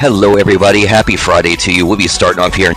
Hello, everybody. Happy Friday to you. We'll be starting off here.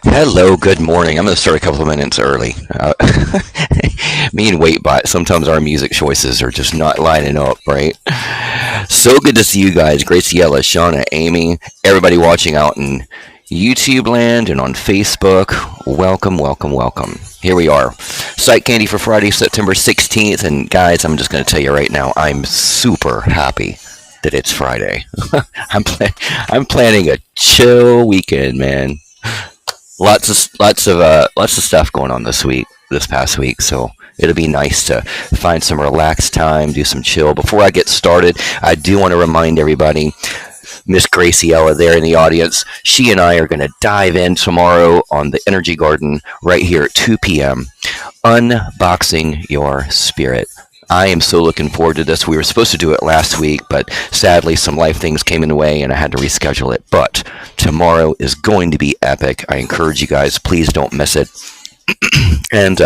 Hello, good morning. I'm going to start a couple of minutes early. Me and Waitbot, sometimes our music choices are just not lining up, right? So good to see you guys. Graciela, Shauna, Amy, everybody watching out in YouTube land and on Facebook. Welcome, welcome, welcome. Here we are. PsychCandy for Friday, September 16th. And guys, I'm just going to tell you right now, I'm super happy that it's Friday. I'm planning a chill weekend, man. Lots of stuff going on this past week, so it'll be nice to find some relaxed time, do some chill. Before I get started, I do want to remind everybody, Miss Graciela there in the audience, she and I are going to dive in tomorrow on the Energy Garden right here at 2 p.m. Unboxing Your Spirit. I am so looking forward to this. We were supposed to do it last week, but sadly some life things came in the way and I had to reschedule it. But tomorrow is going to be epic. I encourage you guys, please don't miss it. And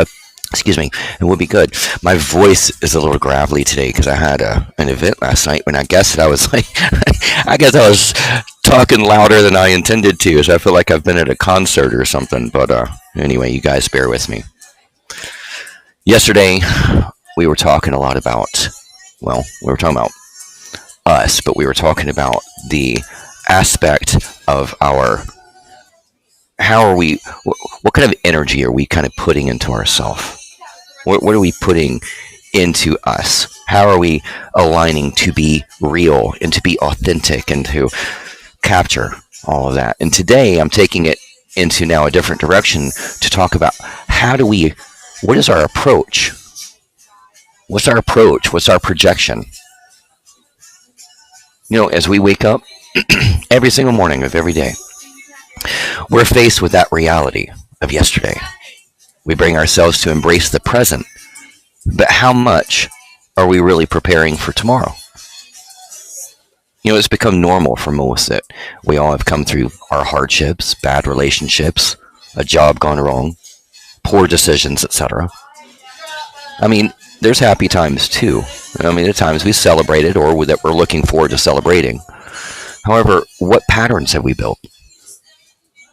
excuse me, it will be good. My voice is a little gravelly today because I had an event last night when I guessed I was like, I guess I was talking louder than I intended to, so I feel like I've been at a concert or something. But anyway, you guys bear with me. Yesterday, we were talking a lot about, well, we were talking about us, but we were talking about the aspect of our, what kind of energy are we kind of putting into ourselves? What are we putting into us? How are we aligning to be real and to be authentic and to capture all of that? And today I'm taking it into now a different direction to talk about what is our approach? What's our approach? What's our projection? You know, as we wake up every single morning of every day, we're faced with that reality of yesterday. We bring ourselves to embrace the present, but how much are we really preparing for tomorrow? You know, it's become normal for most that we all have come through our hardships, bad relationships, a job gone wrong, poor decisions, etc. I mean, there's happy times too. I mean, the times we celebrated or that we're looking forward to celebrating. However, what patterns have we built?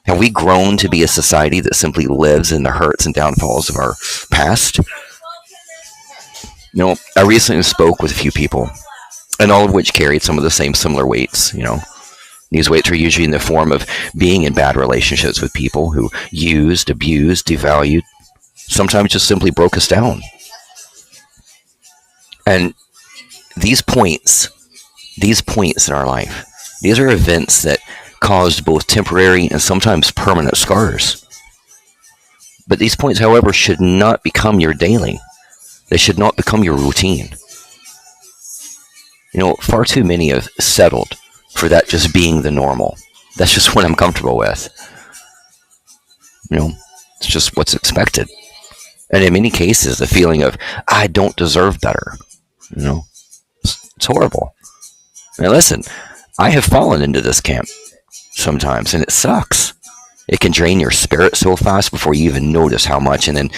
Have we grown to be a society that simply lives in the hurts and downfalls of our past? You know, I recently spoke with a few people, and all of which carried some of the same similar weights, you know. These weights are usually in the form of being in bad relationships with people who used, abused, devalued, Sometimes just simply broke us down. And these points, these points in our life, these are events that caused both temporary and sometimes permanent scars. But these points, however, should not become your daily. They should not become your routine. Far too many have settled for that just being the normal. That's just what I'm comfortable with. It's just what's expected. And in many cases, the feeling of, I don't deserve better. It's horrible. Now listen, I have fallen into this camp sometimes, and it sucks. It can drain your spirit so fast before you even notice how much, and then,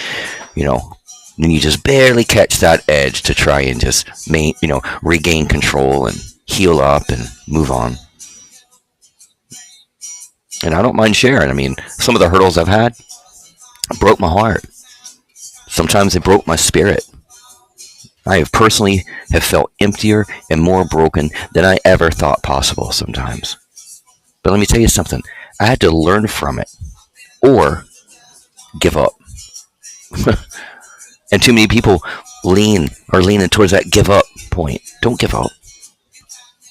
then you just barely catch that edge to try and just, regain control and heal up and move on. And I don't mind sharing. I mean, some of the hurdles I've had broke my heart. Sometimes they broke my spirit. I have personally felt emptier and more broken than I ever thought possible sometimes. But let me tell you something. I had to learn from it or give up. And too many people leaning towards that give up point. Don't give up.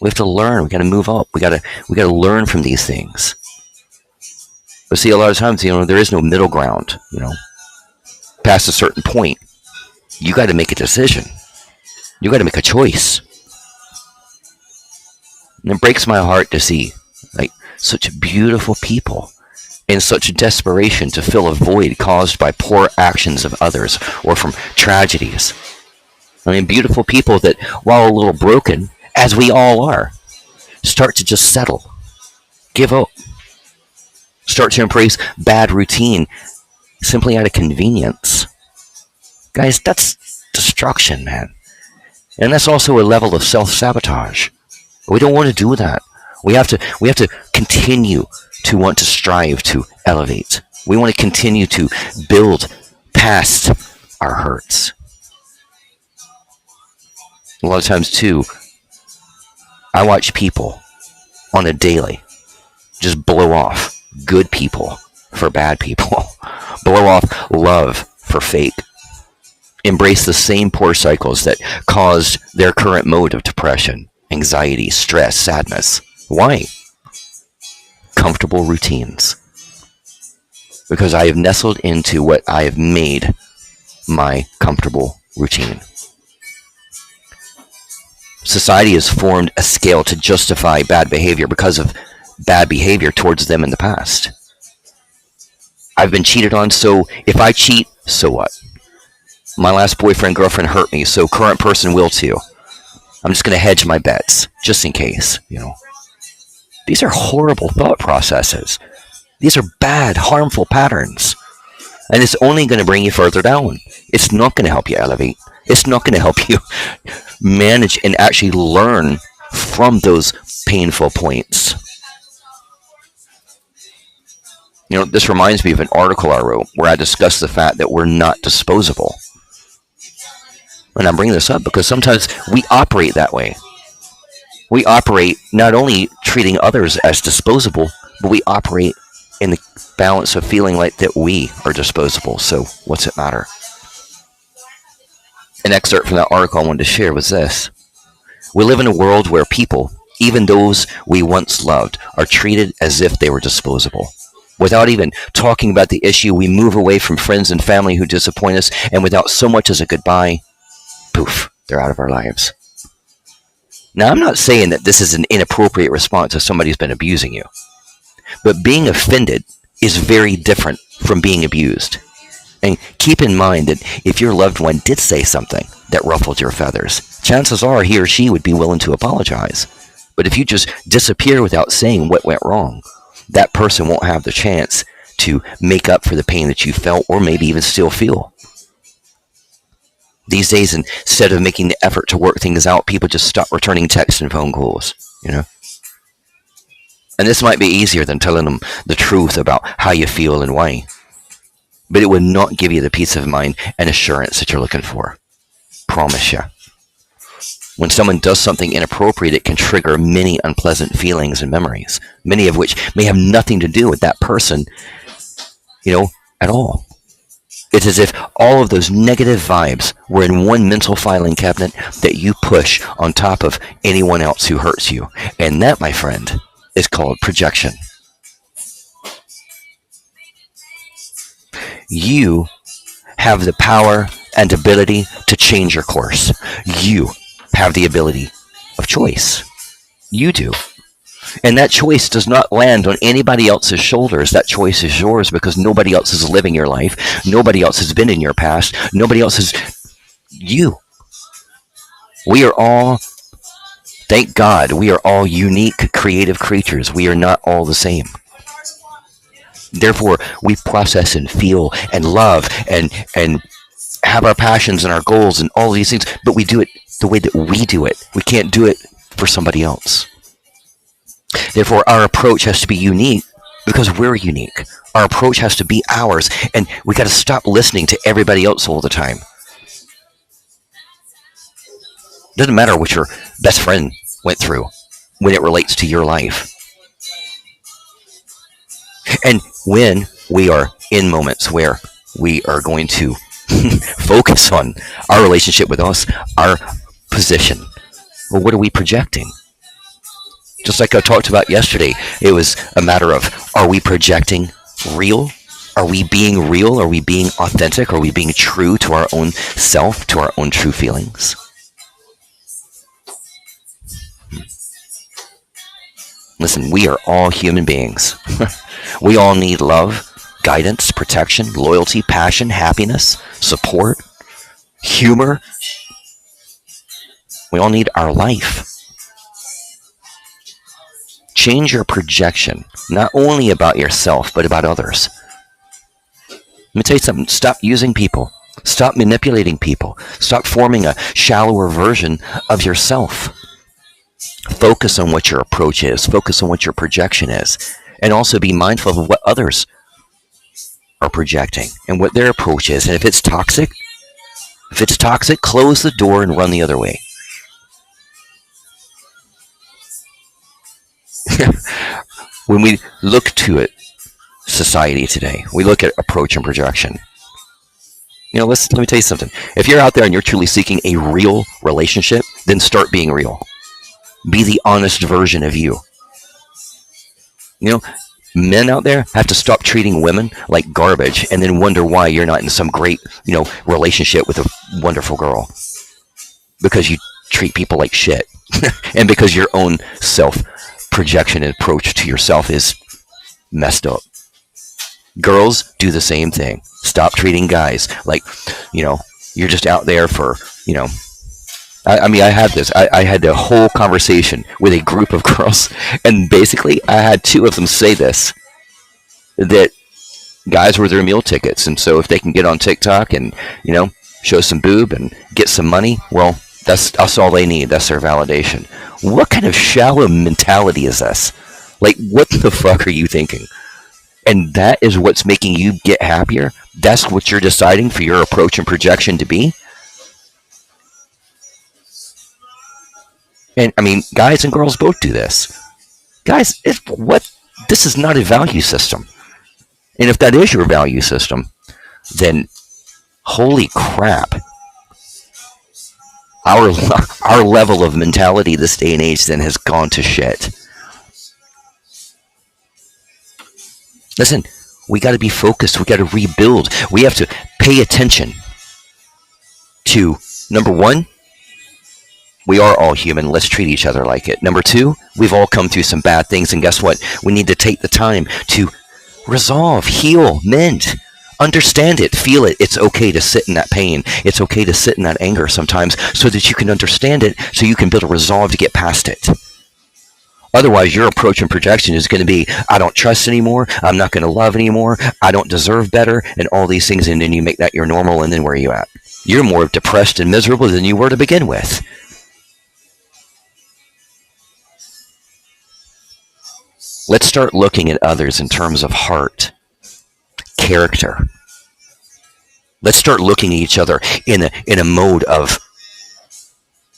We have to learn. We got to move up. We got to learn from these things. But see, a lot of times, there is no middle ground. Past a certain point, you got to make a decision. You got to make a choice. And it breaks my heart to see such beautiful people in such desperation to fill a void caused by poor actions of others or from tragedies. I mean, beautiful people that, while a little broken, as we all are, start to just settle, give up, start to embrace bad routine simply out of convenience. Guys, that's destruction, man. And that's also a level of self-sabotage. We don't want to do that. We have to continue to want to strive to elevate. We want to continue to build past our hurts. A lot of times, too, I watch people on a daily just blow off good people for bad people. Blow off love for fake. Embrace the same poor cycles that caused their current mode of depression, anxiety, stress, sadness. Why? Comfortable routines. Because I have nestled into what I have made my comfortable routine. Society has formed a scale to justify bad behavior because of bad behavior towards them in the past. I've been cheated on, so if I cheat, so what? My last boyfriend, girlfriend hurt me, so current person will too. I'm just going to hedge my bets, just in case, These are horrible thought processes. These are bad, harmful patterns. And it's only going to bring you further down. It's not going to help you elevate. It's not going to help you manage and actually learn from those painful points. This reminds me of an article I wrote where I discussed the fact that we're not disposable. And I'm bringing this up because sometimes we operate that way. We operate not only treating others as disposable, but we operate in the balance of feeling like that we are disposable. So what's it matter? An excerpt from that article I wanted to share was this. We live in a world where people, even those we once loved, are treated as if they were disposable. Without even talking about the issue, we move away from friends and family who disappoint us, and without so much as a goodbye, poof, they're out of our lives. Now, I'm not saying that this is an inappropriate response if somebody's been abusing you. But being offended is very different from being abused. And keep in mind that if your loved one did say something that ruffled your feathers, chances are he or she would be willing to apologize. But if you just disappear without saying what went wrong, that person won't have the chance to make up for the pain that you felt or maybe even still feel. These days, instead of making the effort to work things out, people just stop returning texts and phone calls, And this might be easier than telling them the truth about how you feel and why. But it would not give you the peace of mind and assurance that you're looking for. Promise you. When someone does something inappropriate, it can trigger many unpleasant feelings and memories, many of which may have nothing to do with that person, at all. It's as if all of those negative vibes were in one mental filing cabinet that you push on top of anyone else who hurts you. And that, my friend, is called projection. You have the power and ability to change your course. You have the ability of choice. You do. And that choice does not land on anybody else's shoulders. That choice is yours because nobody else is living your life. Nobody else has been in your past. Nobody else is you. We are all, thank God, we are all unique, creative creatures. We are not all the same. Therefore, we process and feel and love and have our passions and our goals and all these things, but we do it the way that we do it. We can't do it for somebody else. Therefore, our approach has to be unique because we're unique. Our approach has to be ours, and we got to stop listening to everybody else all the time. Doesn't matter what your best friend went through when it relates to your life. And when we are in moments where we are going to focus on our relationship with us, our position, well, what are we projecting? Just like I talked about yesterday, it was a matter of, are we projecting real? Are we being real? Are we being authentic? Are we being true to our own self, to our own true feelings? Listen, we are all human beings. We all need love, guidance, protection, loyalty, passion, happiness, support, humor. We all need our life. Change your projection, not only about yourself, but about others. Let me tell you something. Stop using people. Stop manipulating people. Stop forming a shallower version of yourself. Focus on what your approach is. Focus on what your projection is. And also be mindful of what others are projecting and what their approach is. And if it's toxic, close the door and run the other way. When we look to it, society today, we look at approach and projection. You know, let me tell you something. If you're out there and you're truly seeking a real relationship, then start being real. Be the honest version of you. You know, men out there have to stop treating women like garbage and then wonder why you're not in some great, relationship with a wonderful girl. Because you treat people like shit. And because your own self-projection and approach to yourself is messed up. Girls, do the same thing. Stop treating guys like, you're just out there for, I had this. I had a whole conversation with a group of girls, and basically I had two of them say this, that guys were their meal tickets, and so if they can get on TikTok and, show some boob and get some money, well, that's all they need. That's their validation. What kind of shallow mentality is this? Like, what the fuck are you thinking? And that is what's making you get happier? That's what you're deciding for your approach and projection to be? And I mean, guys and girls both do this. Guys, this is not a value system. And if that is your value system, then holy crap. Our level of mentality this day and age then has gone to shit. Listen, we got to be focused. We got to rebuild. We have to pay attention to, number one, we are all human. Let's treat each other like it. Number two, we've all come through some bad things, and guess what? We need to take the time to resolve, heal, mend, understand it, feel it. It's okay to sit in that pain. It's okay to sit in that anger sometimes so that you can understand it, so you can build a resolve to get past it. Otherwise, your approach and projection is going to be, I don't trust anymore, I'm not going to love anymore, I don't deserve better, and all these things, and then you make that your normal, and then where are you at? You're more depressed and miserable than you were to begin with. Let's start looking at others in terms of heart, character. Let's start looking at each other in a mode of,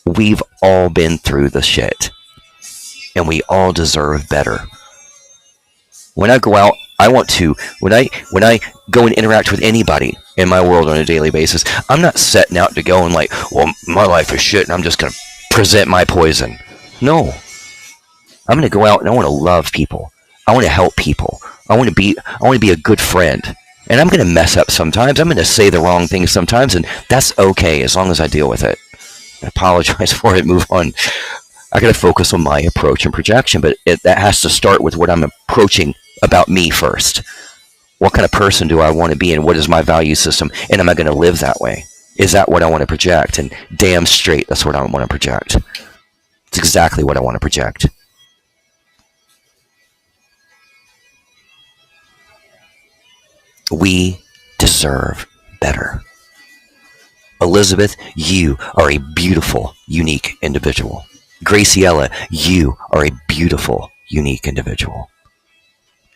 we've all been through the shit. And we all deserve better. When I go out I want to when I go and interact with anybody in my world on a daily basis, I'm not setting out to go and like, well, my life is shit and I'm just gonna present my poison. No, I'm gonna go out and I want to love people. I want to help people. I want to be a good friend. And I'm gonna mess up sometimes. I'm gonna say the wrong thing sometimes, and that's okay as long as I deal with it. I apologize for it. Move on. I got to focus on my approach and projection, but that has to start with what I'm approaching about me first. What kind of person do I want to be, and what is my value system, and am I going to live that way? Is that what I want to project? And damn straight, that's what I want to project. It's exactly what I want to project. We deserve better. Elizabeth, you are a beautiful, unique individual. Graciela, you are a beautiful, unique individual.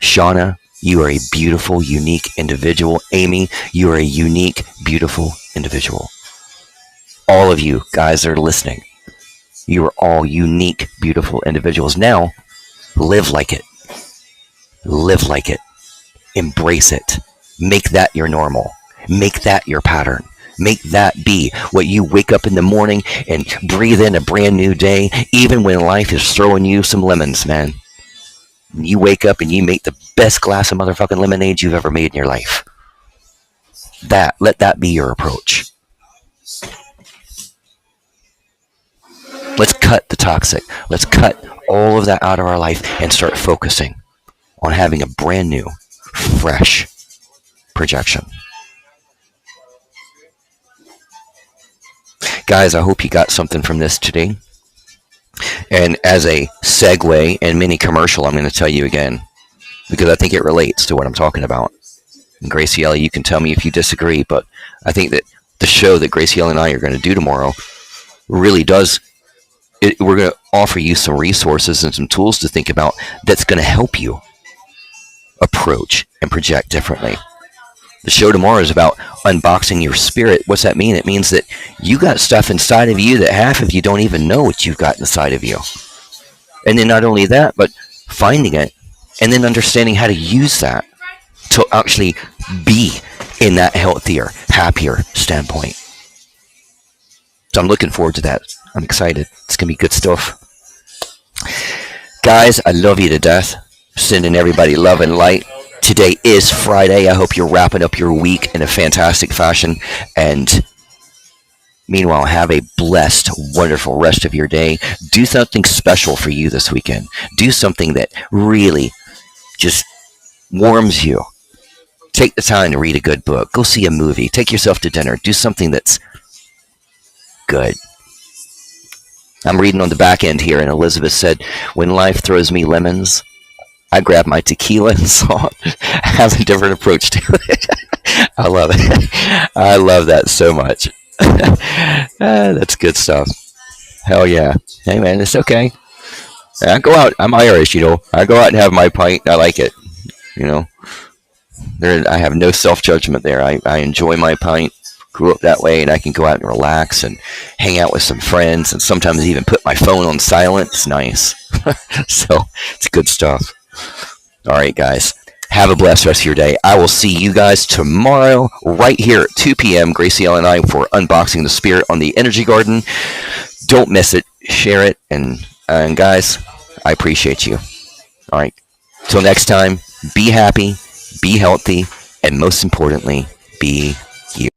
Shauna, you are a beautiful, unique individual. Amy, you are a unique, beautiful individual. All of you guys that are listening, you are all unique, beautiful individuals. Now, live like it. Live like it. Embrace it. Make that your normal. Make that your pattern. Make that be what you wake up in the morning and breathe in a brand new day, even when life is throwing you some lemons, man. You wake up and you make the best glass of motherfucking lemonade you've ever made in your life. Let that be your approach. Let's cut the toxic. Let's cut all of that out of our life and start focusing on having a brand new, fresh projection. Guys, I hope you got something from this today. And as a segue and mini commercial, I'm going to tell you again, because I think it relates to what I'm talking about. And Graciela, you can tell me if you disagree, but I think that the show that Graciela and I are going to do tomorrow really does. We're going to offer you some resources and some tools to think about that's going to help you approach and project differently. The show tomorrow is about unboxing your spirit. What's that mean? It means that you got stuff inside of you that half of you don't even know what you've got inside of you. And then not only that, but finding it and then understanding how to use that to actually be in that healthier, happier standpoint. So I'm looking forward to that. I'm excited. It's going to be good stuff. Guys, I love you to death. Sending everybody love and light. Today is Friday. I hope you're wrapping up your week in a fantastic fashion. And meanwhile, have a blessed, wonderful rest of your day. Do something special for you this weekend. Do something that really just warms you. Take the time to read a good book. Go see a movie. Take yourself to dinner. Do something that's good. I'm reading on the back end here, and Elizabeth said, when life throws me lemons, I grab my tequila and salt. Have a different approach to it. I love it. I love that so much. That's good stuff. Hell yeah. Hey, man, it's okay. I go out. I'm Irish, you know. I go out and have my pint. I like it. You know, I have no self judgment there. I enjoy my pint. Grew up that way, and I can go out and relax and hang out with some friends, and sometimes even put my phone on silent. It's nice. So it's good stuff. All right, guys. Have a blessed rest of your day. I will see you guys tomorrow right here at 2 p.m. Graciela and I for Unboxing the Spirit on the Energy Garden. Don't miss it. Share it. And guys, I appreciate you. All right. Till next time, be happy, be healthy, and most importantly, be you.